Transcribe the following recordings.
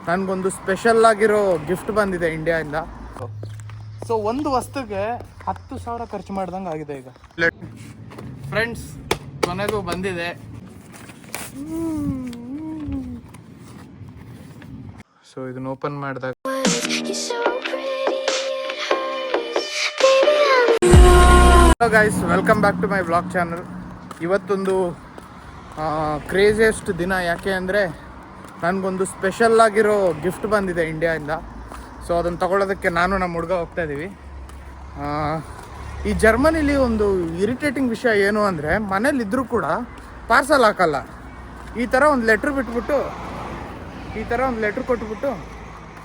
ನನಗೊಂದು ಸ್ಪೆಷಲ್ ಆಗಿರೋ ಗಿಫ್ಟ್ ಬಂದಿದೆ ಇಂಡಿಯಾದಿಂದ. ಸೊ ಒಂದು ವಸ್ತುಗೆ 10,000 ಖರ್ಚು ಮಾಡ್ದಂಗೆ ಆಗಿದೆ ಈಗ. ಫ್ರೆಂಡ್ಸ್, ಕೊನೆಗೂ ಬಂದಿದೆ. ಸೊ ಇದನ್ನ ಓಪನ್ ಮಾಡಿದಾಗ hello guys, welcome back to my blog channel. ಇವತ್ತೊಂದು ಕ್ರೇಜಿಯೆಸ್ಟ್ ದಿನ. ಯಾಕೆ ಅಂದರೆ ನನಗೊಂದು ಸ್ಪೆಷಲ್ ಆಗಿರೋ ಗಿಫ್ಟ್ ಬಂದಿದೆ ಇಂಡಿಯಾದಿಂದ. ಸೊ ಅದನ್ನು ತಗೊಳ್ಳೋದಕ್ಕೆ ನಾನು ನಮ್ಮ ಹುಡುಗ ಹೋಗ್ತಾ ಇದ್ದೀವಿ. ಈ ಜರ್ಮನಿಲಿ ಒಂದು ಇರಿಟೇಟಿಂಗ್ ವಿಷಯ ಏನು ಅಂದರೆ, ಮನೇಲಿದ್ದರೂ ಕೂಡ ಪಾರ್ಸಲ್ ಹಾಕಲ್ಲ. ಈ ಥರ ಒಂದು ಲೆಟ್ರ್ ಬಿಟ್ಬಿಟ್ಟು, ಈ ಥರ ಒಂದು ಲೆಟ್ರ್ ಕೊಟ್ಬಿಟ್ಟು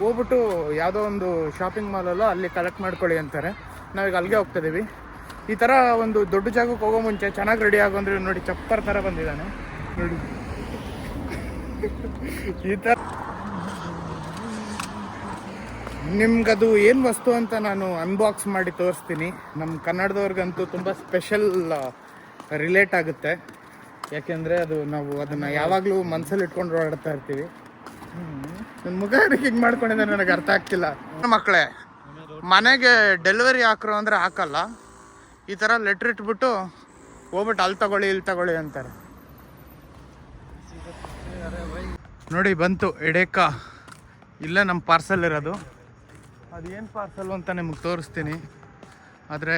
ಹೋಗ್ಬಿಟ್ಟು ಯಾವುದೋ ಒಂದು ಶಾಪಿಂಗ್ ಮಾಲಲ್ಲೋ ಅಲ್ಲಿ ಕಲೆಕ್ಟ್ ಮಾಡ್ಕೊಳ್ಳಿ ಅಂತಾರೆ. ನಾವೀಗ ಅಲ್ಲಿಗೆ ಹೋಗ್ತಾ ಇದ್ದೀವಿ. ಈ ಥರ ಒಂದು ದೊಡ್ಡ ಜಾಗಕ್ಕೆ ಹೋಗೋ ಮುಂಚೆ ಚೆನ್ನಾಗಿ ರೆಡಿ ಆಗೋ ಅಂದರೆ ನೋಡಿ, ಚಪ್ಪರ್ ಥರ ಬಂದಿದ್ದಾನೆ ನೋಡಿ. ಈ ಥರ ನಿಮ್ಗದು ಏನು ವಸ್ತು ಅಂತ ನಾನು ಅನ್ಬಾಕ್ಸ್ ಮಾಡಿ ತೋರಿಸ್ತೀನಿ. ನಮ್ಮ ಕನ್ನಡದವ್ರಿಗಂತೂ ತುಂಬ ಸ್ಪೆಷಲ್ ರಿಲೇಟ್ ಆಗುತ್ತೆ. ಯಾಕೆಂದರೆ ನಾವು ಅದನ್ನು ಯಾವಾಗಲೂ ಮನಸ್ಸಲ್ಲಿ ಇಟ್ಕೊಂಡು ಓಡಾಡ್ತಾ ಇರ್ತೀವಿ. ನನ್ನ ಮುಖ ಹಿಂಗೆ ಮಾಡ್ಕೊಂಡಿದ್ದೆ, ನನಗೆ ಅರ್ಥ ಆಗ್ತಿಲ್ಲ. ಮಕ್ಕಳೇ, ಮನೆಗೆ ಡೆಲಿವರಿ ಹಾಕ್ರು ಅಂದರೆ ಹಾಕಲ್ಲ. ಈ ಥರ ಲೆಟ್ರ್ ಇಟ್ಬಿಟ್ಟು ಹೋಗ್ಬಿಟ್ಟು ಅಲ್ಲಿ ತಗೊಳ್ಳಿ ಇಲ್ಲಿ ತಗೊಳ್ಳಿ ಅಂತಾರೆ. ನೋಡಿ, ಬಂತು ಎಡೇಕ. ಇಲ್ಲೇ ನಮ್ಮ ಪಾರ್ಸಲ್ ಇರೋದು. ಅದು ಏನು ಪಾರ್ಸಲ್ ಅಂತ ನಿಮಗೆ ತೋರಿಸ್ತೀನಿ. ಆದರೆ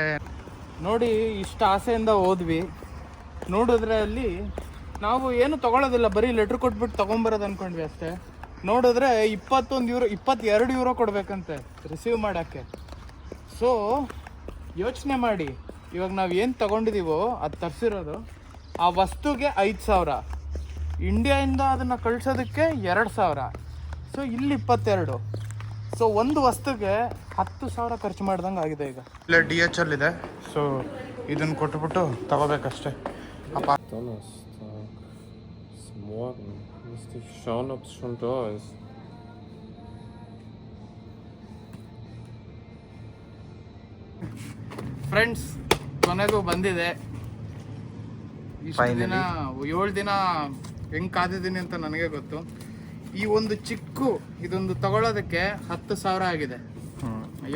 ನೋಡಿ, ಇಷ್ಟು ಆಸೆಯಿಂದ ಹೋದ್ವಿ. ನೋಡಿದ್ರೆ ಅಲ್ಲಿ ನಾವು ಏನು ತೊಗೊಳೋದಿಲ್ಲ, ಬರೀ ಲೆಟ್ರ್ ಕೊಟ್ಬಿಟ್ಟು ತೊಗೊಂಬರೋದು ಅಂದ್ಕೊಂಡ್ವಿ ಅಷ್ಟೇ. ನೋಡಿದ್ರೆ 22 ಯೂರೋ ಕೊಡಬೇಕಂತೆ ರಿಸೀವ್ ಮಾಡೋಕ್ಕೆ. ಸೊ ಯೋಚನೆ ಮಾಡಿ, ಇವಾಗ ನಾವು ಏನು ತೊಗೊಂಡಿದ್ದೀವೋ ಅದು ತರಿಸಿರೋದು, ಆ ವಸ್ತುಗೆ 5,000, ಇಂಡಿಯಾದಿಂದ ಅದನ್ನು ಕಳಿಸೋದಕ್ಕೆ 2,000. ಸೊ ಇಲ್ಲಿ 22. ಸೊ ಒಂದು ವಸ್ತುಗೆ 10,000 ಖರ್ಚು ಮಾಡ್ದಂಗೆ ಆಗಿದೆ ಈಗ. ಇಲ್ಲೇ DHL ಇದೆ. ಸೊ ಇದನ್ನು ಕೊಟ್ಬಿಟ್ಟು ತಗೋಬೇಕಷ್ಟೇ. ಅಪ್ಪ ಫ್ರೆಂಡ್ಸ್, ಕೊನೆಗೂ ಬಂದಿದೆ. ಇಷ್ಟು ದಿನ 7 ದಿನ ಹೆಂಗೆ ಕಾದಿದ್ದೀನಿ ಅಂತ ನನಗೆ ಗೊತ್ತು. ಈ ಒಂದು ಇದೊಂದು ತಗೊಳ್ಳೋದಕ್ಕೆ 10,000 ಆಗಿದೆ.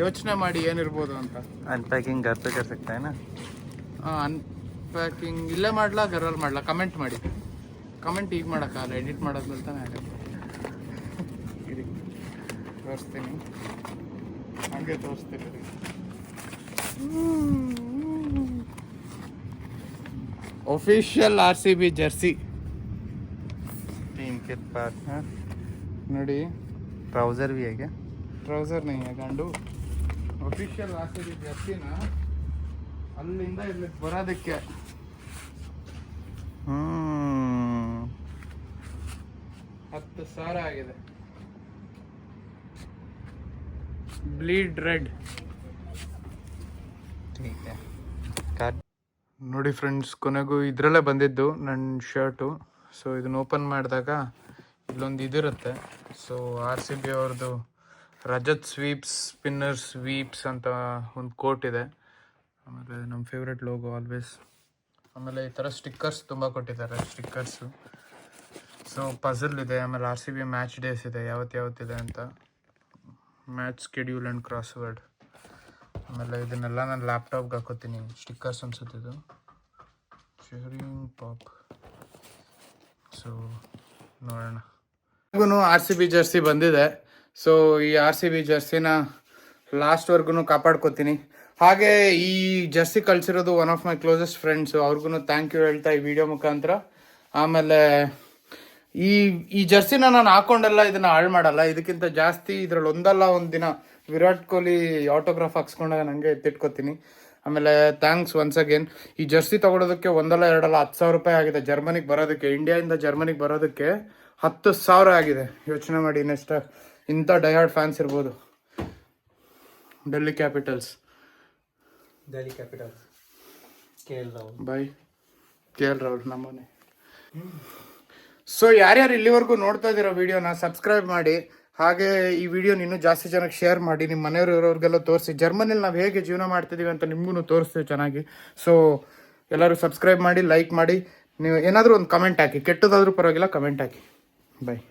ಯೋಚನೆ ಮಾಡಿ ಏನಿರ್ಬೋದು ಅಂತ. ಅನ್ಪ್ಯಾಕಿಂಗ್ घर पे कर सकते हैं ना? ಅನ್ಪ್ಯಾಕಿಂಗ್ ಇಲ್ಲೇ ಮಾಡ್ಲಾ ಗರಲ್ಲಿ ಮಾಡ್ಲಾ? ಕಮೆಂಟ್ ಮಾಡಿ. ಕಮೆಂಟ್ ಈಗ ಮಾಡೋಕ್ಕಾಗಲ್ಲ, ಎಡಿಟ್ ಮಾಡೋದ್ಮೇಲೆ ತಾನೇ ಆಗುತ್ತೆ. ತೋರಿಸ್ತೀನಿ, ಹಾಗೆ ತೋರಿಸ್ತೀನಿ. ऑफिशियल RCB जर्सी टीम के पास है। ನೋಡಿ, ट्राउजर भी है क्या? ट्राउजर नहीं है गांडू. ऑफिशियल RCB जर्सीನ ಅಲ್ಲಿಂದ ಇಲ್ಲಿಗೆ ಬರೋದಕ್ಕೆ 10,000 ಆಗಿದೆ. Bleed red. ನೋಡಿ ಫ್ರೆಂಡ್ಸ್, ಕೊನೆಗೂ ಇದರಲ್ಲೇ ಬಂದಿದ್ದು ನನ್ನ ಶರ್ಟು. ಸೊ ಇದನ್ನು ಓಪನ್ ಮಾಡಿದಾಗ ಇಲ್ಲೊಂದು ಇದಿರುತ್ತೆ. ಸೊ RCB ಅವ್ರದ್ದು ರಜತ್ ಸ್ಪಿನ್ನರ್ ಸ್ವೀಪ್ಸ್ ಅಂತ ಒಂದು ಕೋಟ್ ಇದೆ. ಆಮೇಲೆ ನಮ್ಮ ಫೇವ್ರೆಟ್ ಲೋಗೋ ಆಲ್ವೇಸ್. ಆಮೇಲೆ ಈ ಥರ ಸ್ಟಿಕ್ಕರ್ಸ್ ತುಂಬ ಕೊಟ್ಟಿದ್ದಾರೆ, ಸ್ಟಿಕ್ಕರ್ಸು. ಸೊ ಪಝಲ್ ಇದೆ. ಆಮೇಲೆ RCB ಮ್ಯಾಚ್ ಡೇಸ್ ಇದೆ, ಯಾವತ್ತಿದೆ ಅಂತ. Match schedule and crossword. ಆಮೇಲೆ ಇದನ್ನೆಲ್ಲ ನಾನು ಲ್ಯಾಪ್ಟಾಪ್ಗೆ ಹಾಕೋತೀನಿ. ಸ್ಟಿಕ್ಕರ್ಸ್ ಅನ್ಸುತ್ತಿದ್ದು ಶೇರಿಂಗ್ ಪಾಪ್. ಸೊ ನೋಡೋಣ. RCB ಜರ್ಸಿ ಬಂದಿದೆ. ಸೊ ಈ RCB ಜರ್ಸಿನ ಲಾಸ್ಟ್ವರೆಗೂ ಕಾಪಾಡ್ಕೋತೀನಿ. ಹಾಗೆ ಈ ಜರ್ಸಿ ಕಳಿಸಿರೋದು one of my closest friends. ಅವ್ರಿಗೂ ಥ್ಯಾಂಕ್ ಯು ಹೇಳ್ತಾ ಈ ವಿಡಿಯೋ ಮುಖಾಂತರ. ಆಮೇಲೆ ಈ ಜರ್ಸಿನ ನಾನು ಹಾಕೊಂಡೆಲ್ಲ ಇದನ್ನು ಹಾಳು ಮಾಡಲ್ಲ. ಇದಕ್ಕಿಂತ ಜಾಸ್ತಿ ಇದರಲ್ಲಿ ಒಂದಲ್ಲ ಒಂದು ದಿನ ವಿರಾಟ್ ಕೊಹ್ಲಿ ಆಟೋಗ್ರಾಫ್ ಹಾಕ್ಸ್ಕೊಂಡಾಗ ನನಗೆ ಎತ್ತಿಟ್ಕೋತೀನಿ. ಆಮೇಲೆ ಥ್ಯಾಂಕ್ಸ್ ಒನ್ಸ್ ಅಗೇನ್. ಈ ಜರ್ಸಿ ತೊಗೊಳೋದಕ್ಕೆ 1 2 10,000 ರೂಪಾಯಿ ಆಗಿದೆ. ಜರ್ಮನಿಗೆ ಬರೋದಕ್ಕೆ, ಇಂಡಿಯಾದಿಂದ ಜರ್ಮನಿಗೆ ಬರೋದಕ್ಕೆ 10,000 ಆಗಿದೆ. ಯೋಚನೆ ಮಾಡಿ, ನೆಕ್ಸ್ಟ್ ಇಂಥ ಡೈಹಾರ್ಡ್ ಫ್ಯಾನ್ಸ್ ಇರ್ಬೋದು. Delhi capitals by KL Rahul ನಮ್ಮನೆ. ಸೊ ಯಾರ್ಯಾರು ಇಲ್ಲಿವರೆಗೂ ನೋಡ್ತಾ ಇದ್ದೀರೋ ವಿಡಿಯೋನ ಸಬ್ಸ್ಕ್ರೈಬ್ ಮಾಡಿ. ಹಾಗೆ ಈ ವಿಡಿಯೋನ ಇನ್ನೂ ಜಾಸ್ತಿ ಜನಕ್ಕೆ ಶೇರ್ ಮಾಡಿ. ನಿಮ್ಮ ಮನೆಯವರು ಇರೋರಿಗೆಲ್ಲ ತೋರಿಸಿ. ಜರ್ಮನಿಲಿ ನಾವು ಹೇಗೆ ಜೀವನ ಮಾಡ್ತಿದ್ದೀವಿ ಅಂತ ನಿಮಗೂ ತೋರಿಸ್ತೀವಿ ಚೆನ್ನಾಗಿ. ಸೊ ಎಲ್ಲರೂ ಸಬ್ಸ್ಕ್ರೈಬ್ ಮಾಡಿ, ಲೈಕ್ ಮಾಡಿ. ನೀವು ಏನಾದರೂ ಒಂದು ಕಮೆಂಟ್ ಹಾಕಿ, ಕೆಟ್ಟದಾದರೂ ಪರವಾಗಿಲ್ಲ, ಕಮೆಂಟ್ ಹಾಕಿ. ಬಾಯ್.